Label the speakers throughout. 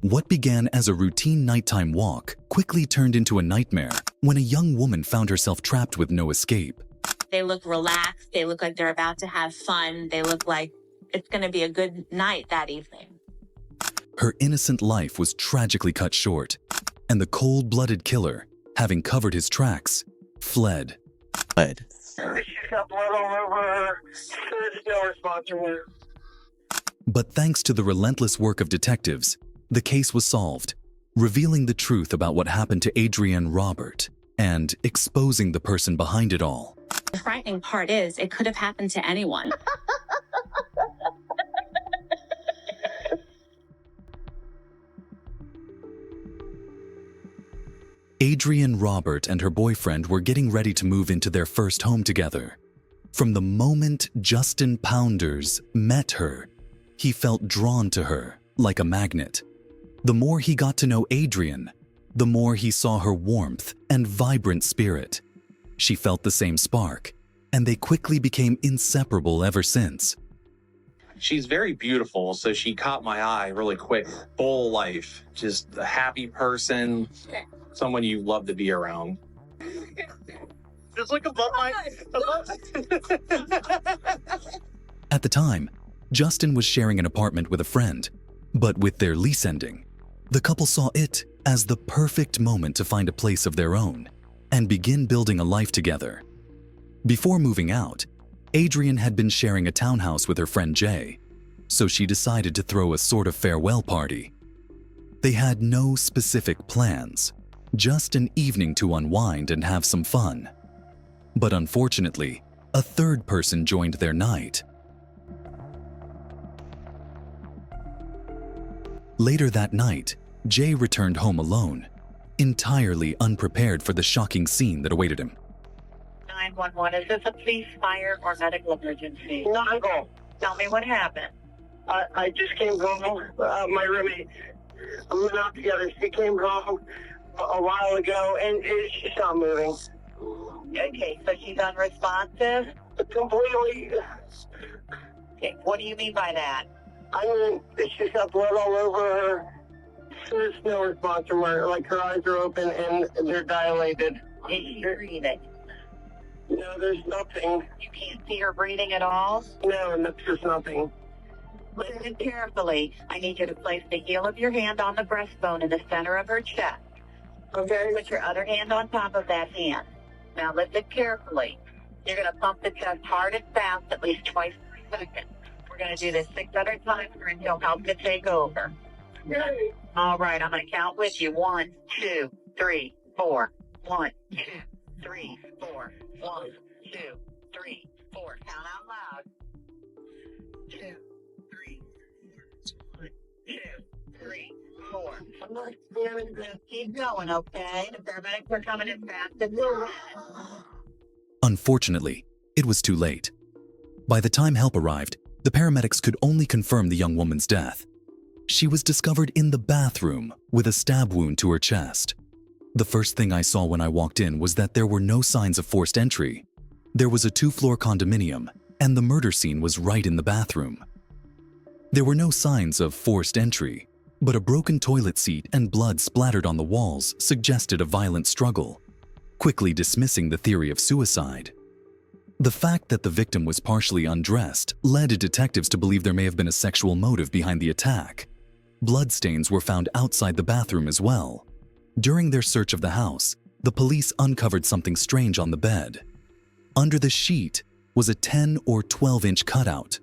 Speaker 1: What began as a routine nighttime walk quickly turned into a nightmare when a young woman found herself trapped with no escape.
Speaker 2: They look relaxed. They look like they're about to have fun. They look like it's going to be a good night that evening.
Speaker 1: Her innocent life was tragically cut short, and the cold-blooded killer, having covered his tracks, fled.
Speaker 3: She's got blood all over her. There's no response from her.
Speaker 1: But thanks to the relentless work of detectives, the case was solved, revealing the truth about what happened to Adrianne Robert and exposing the person behind it all.
Speaker 2: The frightening part is it could have happened to anyone.
Speaker 1: Adrianne Robert and her boyfriend were getting ready to move into their first home together. From the moment Justin Pounders met her, he felt drawn to her like a magnet. The more he got to know Adrianne, the more he saw her warmth and vibrant spirit. She felt the same spark, and they quickly became inseparable ever since.
Speaker 4: She's very beautiful, so she caught my eye really quick. Full life, just a happy person, someone you love to be around. Just look above my...
Speaker 1: At the time, Justin was sharing an apartment with a friend, but with their lease ending, the couple saw it as the perfect moment to find a place of their own and begin building a life together. Before moving out, Adrianne had been sharing a townhouse with her friend Jay, so she decided to throw a sort of farewell party. They had no specific plans, just an evening to unwind and have some fun. But unfortunately, a third person joined their night. Later that night, Jay returned home alone, entirely unprepared for the shocking scene that awaited him.
Speaker 5: 911, is this a police, fire, or medical emergency?
Speaker 3: Medical.
Speaker 5: Tell me what happened.
Speaker 3: I just came home. My roommate, we went out together. She came home a while ago, and she's not moving.
Speaker 5: Okay, so she's unresponsive?
Speaker 3: Completely.
Speaker 5: Okay, what do you mean by that?
Speaker 3: I mean, she's got blood all over her. There's no response from her. Like, her eyes are open and they're dilated.
Speaker 5: Is she breathing?
Speaker 3: No, there's nothing.
Speaker 5: You can't see her breathing at all?
Speaker 3: No, and there's nothing.
Speaker 5: Listen carefully. I need you to place the heel of your hand on the breastbone in the center of her chest.
Speaker 3: Okay?
Speaker 5: Put your other hand on top of that hand. Now listen carefully. You're going to pump the chest hard and fast at least twice per second. We're going to do this 600 times until help to take over.
Speaker 3: Okay.
Speaker 5: All right, I'm going to count with you. 1, 2, 3, 4. 1, 2, 3, 4. 1, 2, 3, 4. Count out loud. 2, 3, 1, 2, 3, 4.
Speaker 3: I'm not scamming this.
Speaker 5: Keep going, okay? The paramedics are coming in fast and loose.
Speaker 1: Unfortunately, it was too late. By the time help arrived, the paramedics could only confirm the young woman's death. She was discovered in the bathroom with a stab wound to her chest. The first thing I saw when I walked in was that there were no signs of forced entry. There was a 2-floor condominium, and the murder scene was right in the bathroom. There were no signs of forced entry, but a broken toilet seat and blood splattered on the walls suggested a violent struggle, quickly dismissing the theory of suicide. The fact that the victim was partially undressed led detectives to believe there may have been a sexual motive behind the attack. Bloodstains were found outside the bathroom as well. During their search of the house, the police uncovered something strange on the bed. Under the sheet was a 10 or 12-inch cutout.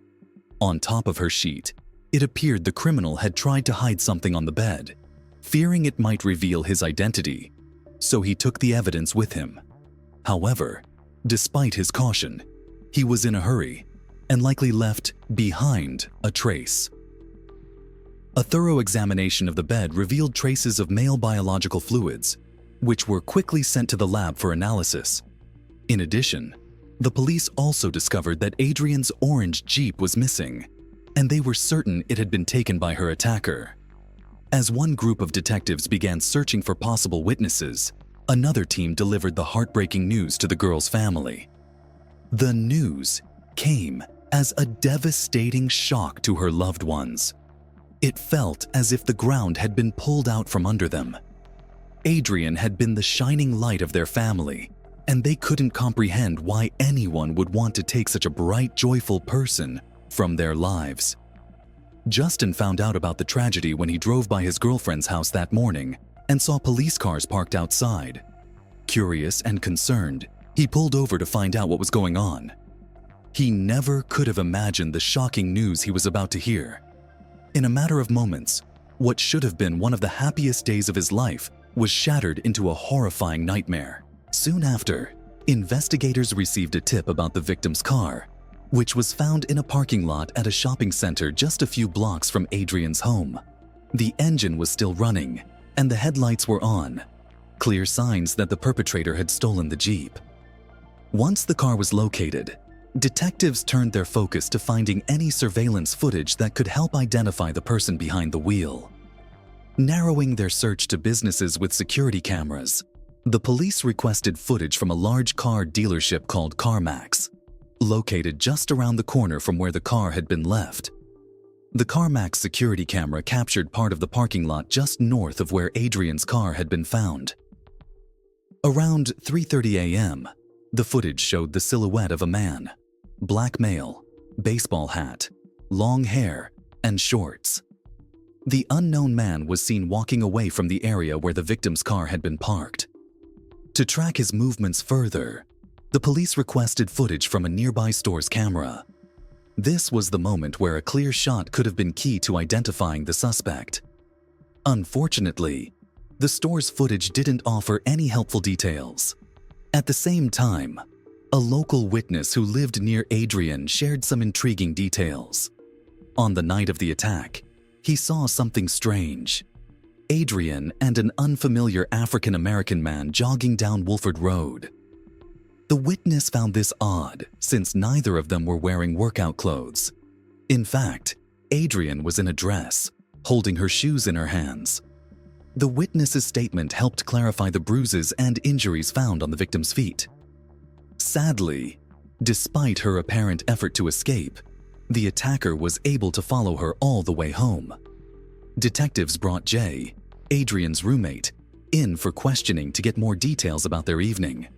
Speaker 1: On top of her sheet, it appeared the criminal had tried to hide something on the bed, fearing it might reveal his identity, so he took the evidence with him. However, despite his caution, he was in a hurry and likely left behind a trace. A thorough examination of the bed revealed traces of male biological fluids, which were quickly sent to the lab for analysis. In addition, the police also discovered that Adrianne's orange Jeep was missing, and they were certain it had been taken by her attacker. As one group of detectives began searching for possible witnesses, another team delivered the heartbreaking news to the girl's family. The news came as a devastating shock to her loved ones. It felt as if the ground had been pulled out from under them. Adrianne had been the shining light of their family, and they couldn't comprehend why anyone would want to take such a bright, joyful person from their lives. Justin found out about the tragedy when he drove by his girlfriend's house that morning and saw police cars parked outside. Curious and concerned, he pulled over to find out what was going on. He never could have imagined the shocking news he was about to hear. In a matter of moments, what should have been one of the happiest days of his life was shattered into a horrifying nightmare. Soon after, investigators received a tip about the victim's car, which was found in a parking lot at a shopping center just a few blocks from Adrianne's home. The engine was still running, and the headlights were on, clear signs that the perpetrator had stolen the Jeep. Once the car was located, detectives turned their focus to finding any surveillance footage that could help identify the person behind the wheel. Narrowing their search to businesses with security cameras, the police requested footage from a large car dealership called CarMax, located just around the corner from where the car had been left. The CarMax security camera captured part of the parking lot just north of where Adrianne's car had been found. Around 3:30 a.m., the footage showed the silhouette of a man, black male, baseball hat, long hair, and shorts. The unknown man was seen walking away from the area where the victim's car had been parked. To track his movements further, the police requested footage from a nearby store's camera. This was the moment where a clear shot could have been key to identifying the suspect. Unfortunately, the store's footage didn't offer any helpful details. At the same time, a local witness who lived near Adrianne shared some intriguing details. On the night of the attack, he saw something strange. Adrianne and an unfamiliar African-American man jogging down Wolford Road. The witness found this odd since neither of them were wearing workout clothes. In fact, Adrianne was in a dress, holding her shoes in her hands. The witness's statement helped clarify the bruises and injuries found on the victim's feet. Sadly, despite her apparent effort to escape, the attacker was able to follow her all the way home. Detectives brought Jay, Adrianne's roommate, in for questioning to get more details about their evening.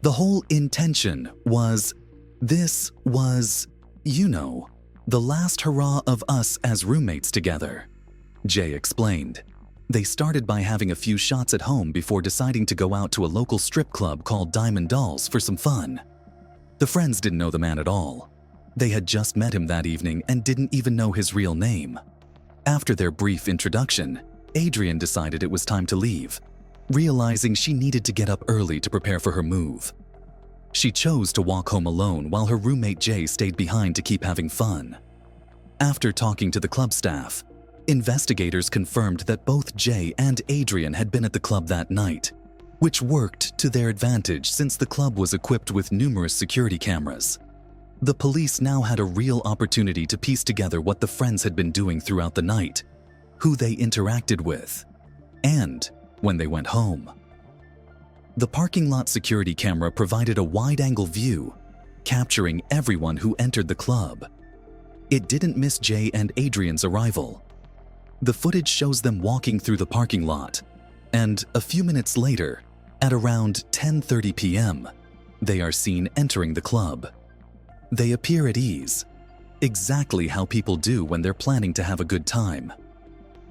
Speaker 1: The whole intention was, this was, the last hurrah of us as roommates together, Jay explained. They started by having a few shots at home before deciding to go out to a local strip club called Diamond Dolls for some fun. The friends didn't know the man at all. They had just met him that evening and didn't even know his real name. After their brief introduction, Adrianne decided it was time to leave, realizing she needed to get up early to prepare for her move. She chose to walk home alone while her roommate Jay stayed behind to keep having fun. After talking to the club staff, investigators confirmed that both Jay and Adrianne had been at the club that night, which worked to their advantage since the club was equipped with numerous security cameras. The police now had a real opportunity to piece together what the friends had been doing throughout the night, who they interacted with, and when they went home. The parking lot security camera provided a wide-angle view, capturing everyone who entered the club. It didn't miss Jay and Adrianne's arrival. The footage shows them walking through the parking lot, and a few minutes later, at around 10:30 p.m., they are seen entering the club. They appear at ease, exactly how people do when they're planning to have a good time.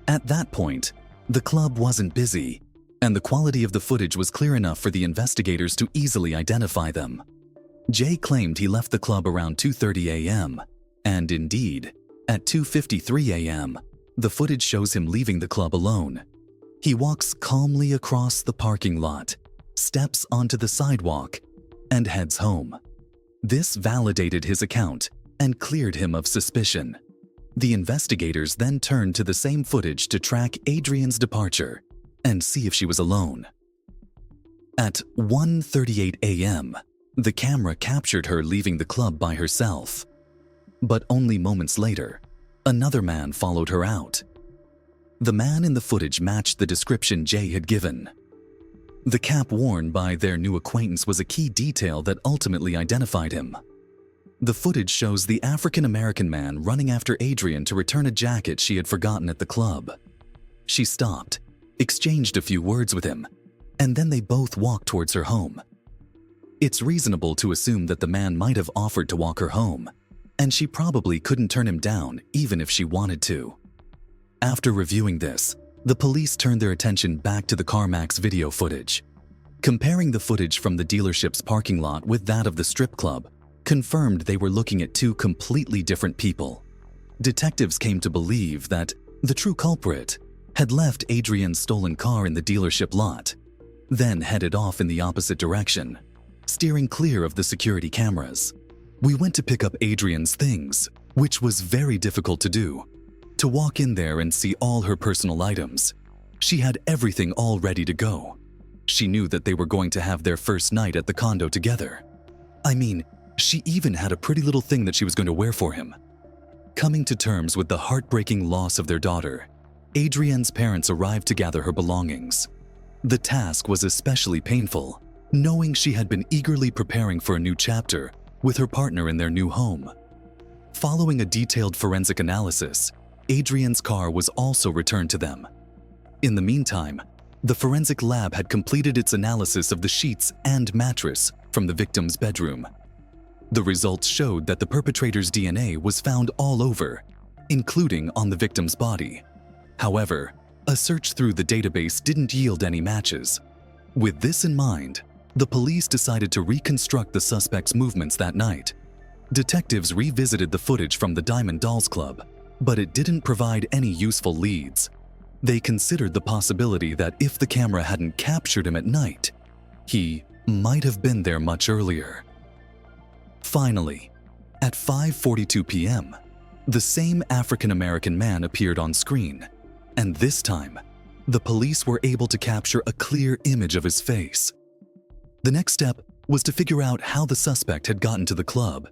Speaker 1: At that point, the club wasn't busy, and the quality of the footage was clear enough for the investigators to easily identify them. Jay claimed he left the club around 2:30 a.m., and indeed, at 2:53 a.m., the footage shows him leaving the club alone. He walks calmly across the parking lot, steps onto the sidewalk, and heads home. This validated his account and cleared him of suspicion. The investigators then turned to the same footage to track Adrianne's departure and see if she was alone. At 1:38 a.m., the camera captured her leaving the club by herself. But only moments later, another man followed her out. The man in the footage matched the description Jay had given. The cap worn by their new acquaintance was a key detail that ultimately identified him. The footage shows the African-American man running after Adrianne to return a jacket she had forgotten at the club. She stopped, exchanged a few words with him, and then they both walked towards her home. It's reasonable to assume that the man might have offered to walk her home, and she probably couldn't turn him down even if she wanted to. After reviewing this, the police turned their attention back to the CarMax video footage. Comparing the footage from the dealership's parking lot with that of the strip club confirmed they were looking at two completely different people. Detectives came to believe that the true culprit had left Adrianne's stolen car in the dealership lot, then headed off in the opposite direction, steering clear of the security cameras. We went to pick up Adrianne's things, which was very difficult to do. To walk in there and see all her personal items, she had everything all ready to go. She knew that they were going to have their first night at the condo together. I mean, she even had a pretty little thing that she was going to wear for him. Coming to terms with the heartbreaking loss of their daughter, Adrianne's parents arrived to gather her belongings. The task was especially painful, knowing she had been eagerly preparing for a new chapter with her partner in their new home. Following a detailed forensic analysis, Adrianne's car was also returned to them. In the meantime, the forensic lab had completed its analysis of the sheets and mattress from the victim's bedroom. The results showed that the perpetrator's DNA was found all over, including on the victim's body. However, a search through the database didn't yield any matches. With this in mind, the police decided to reconstruct the suspect's movements that night. Detectives revisited the footage from the Diamond Dolls Club, but it didn't provide any useful leads. They considered the possibility that if the camera hadn't captured him at night, he might have been there much earlier. Finally, at 5:42 p.m., the same African-American man appeared on screen, and this time, the police were able to capture a clear image of his face. The next step was to figure out how the suspect had gotten to the club.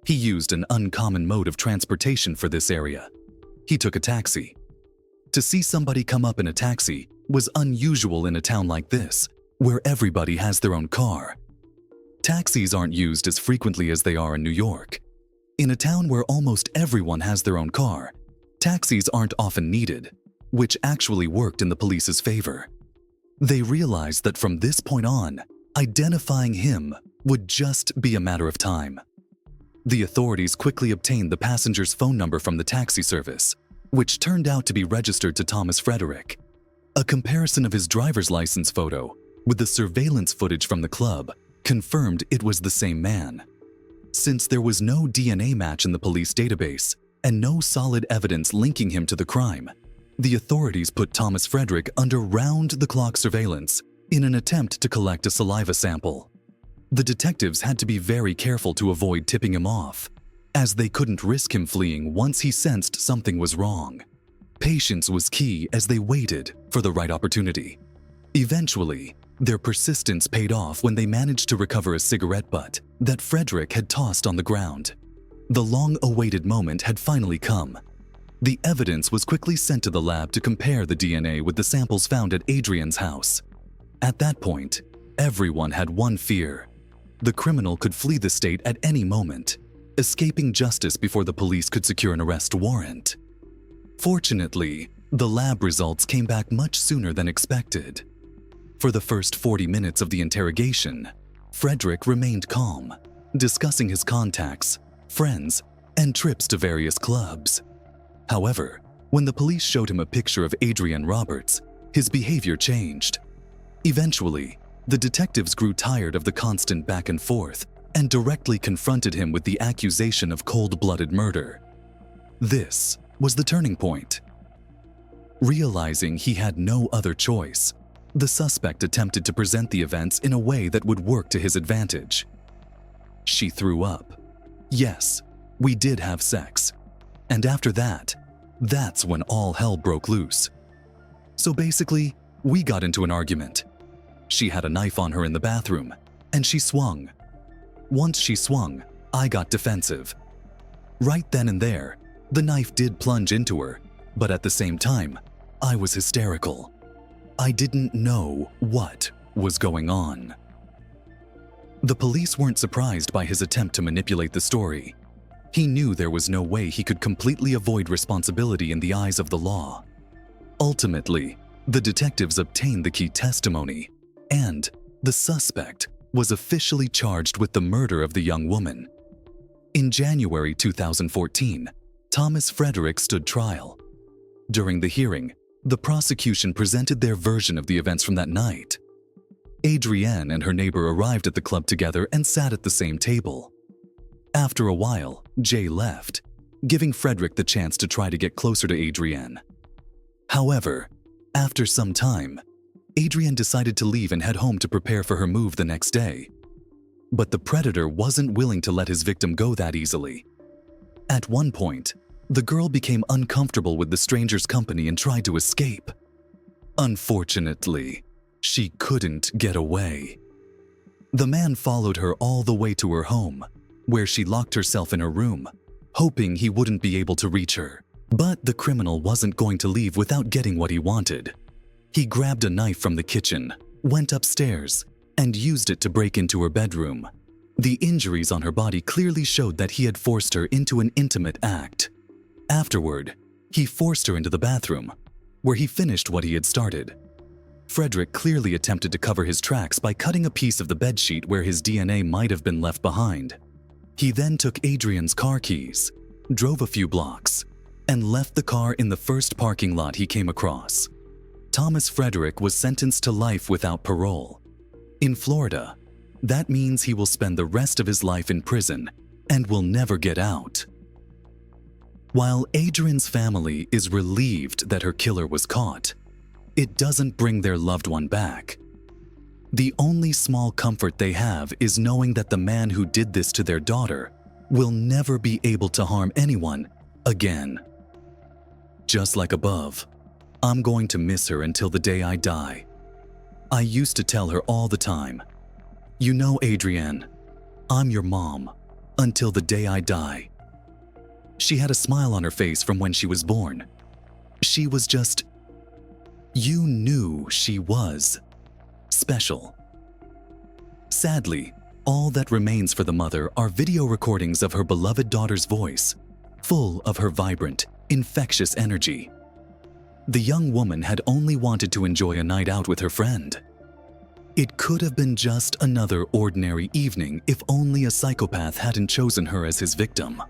Speaker 1: He used an uncommon mode of transportation for this area. He took a taxi. To see somebody come up in a taxi was unusual in a town like this, where everybody has their own car. Taxis aren't used as frequently as they are in New York. In a town where almost everyone has their own car, taxis aren't often needed, which actually worked in the police's favor. They realized that from this point on, identifying him would just be a matter of time. The authorities quickly obtained the passenger's phone number from the taxi service, which turned out to be registered to Thomas Frederick. A comparison of his driver's license photo with the surveillance footage from the club confirmed it was the same man. Since there was no DNA match in the police database and no solid evidence linking him to the crime, the authorities put Thomas Frederick under round-the-clock surveillance in an attempt to collect a saliva sample. The detectives had to be very careful to avoid tipping him off, as they couldn't risk him fleeing once he sensed something was wrong. Patience was key as they waited for the right opportunity. Eventually, their persistence paid off when they managed to recover a cigarette butt that Frederick had tossed on the ground. The long-awaited moment had finally come. The evidence was quickly sent to the lab to compare the DNA with the samples found at Adrianne's house. At that point, everyone had one fear. The criminal could flee the state at any moment, escaping justice before the police could secure an arrest warrant. Fortunately, the lab results came back much sooner than expected. For the first 40 minutes of the interrogation, Frederick remained calm, discussing his contacts, friends, and trips to various clubs. However, when the police showed him a picture of Adrianne Roberts, his behavior changed. Eventually, the detectives grew tired of the constant back and forth and directly confronted him with the accusation of cold-blooded murder. This was the turning point. Realizing he had no other choice, the suspect attempted to present the events in a way that would work to his advantage. She threw up. Yes, we did have sex. And after that, that's when all hell broke loose. So basically, we got into an argument. She had a knife on her in the bathroom, and she swung. Once she swung, I got defensive. Right then and there, the knife did plunge into her, but at the same time, I was hysterical. I didn't know what was going on. The police weren't surprised by his attempt to manipulate the story. He knew there was no way he could completely avoid responsibility in the eyes of the law. Ultimately, the detectives obtained the key testimony, and the suspect was officially charged with the murder of the young woman. In January 2014, Thomas Frederick stood trial. During the hearing, the prosecution presented their version of the events from that night. Adrianne and her neighbor arrived at the club together and sat at the same table. After a while, Jay left, giving Frederick the chance to try to get closer to Adrianne. However, after some time, Adrianne decided to leave and head home to prepare for her move the next day. But the predator wasn't willing to let his victim go that easily. At one point, the girl became uncomfortable with the stranger's company and tried to escape. Unfortunately, she couldn't get away. The man followed her all the way to her home, where she locked herself in her room, hoping he wouldn't be able to reach her. But the criminal wasn't going to leave without getting what he wanted. He grabbed a knife from the kitchen, went upstairs, and used it to break into her bedroom. The injuries on her body clearly showed that he had forced her into an intimate act. Afterward, he forced her into the bathroom, where he finished what he had started. Frederick clearly attempted to cover his tracks by cutting a piece of the bedsheet where his DNA might have been left behind. He then took Adrianne's car keys, drove a few blocks, and left the car in the first parking lot he came across. Thomas Frederick was sentenced to life without parole. In Florida, that means he will spend the rest of his life in prison and will never get out. While Adrianne's family is relieved that her killer was caught, it doesn't bring their loved one back. The only small comfort they have is knowing that the man who did this to their daughter will never be able to harm anyone again. Just like above, I'm going to miss her until the day I die. I used to tell her all the time, "You know, Adrianne, I'm your mom until the day I die." She had a smile on her face from when she was born. She was just, you knew she was special. Sadly, all that remains for the mother are video recordings of her beloved daughter's voice, full of her vibrant, infectious energy. The young woman had only wanted to enjoy a night out with her friend. It could have been just another ordinary evening if only a psychopath hadn't chosen her as his victim.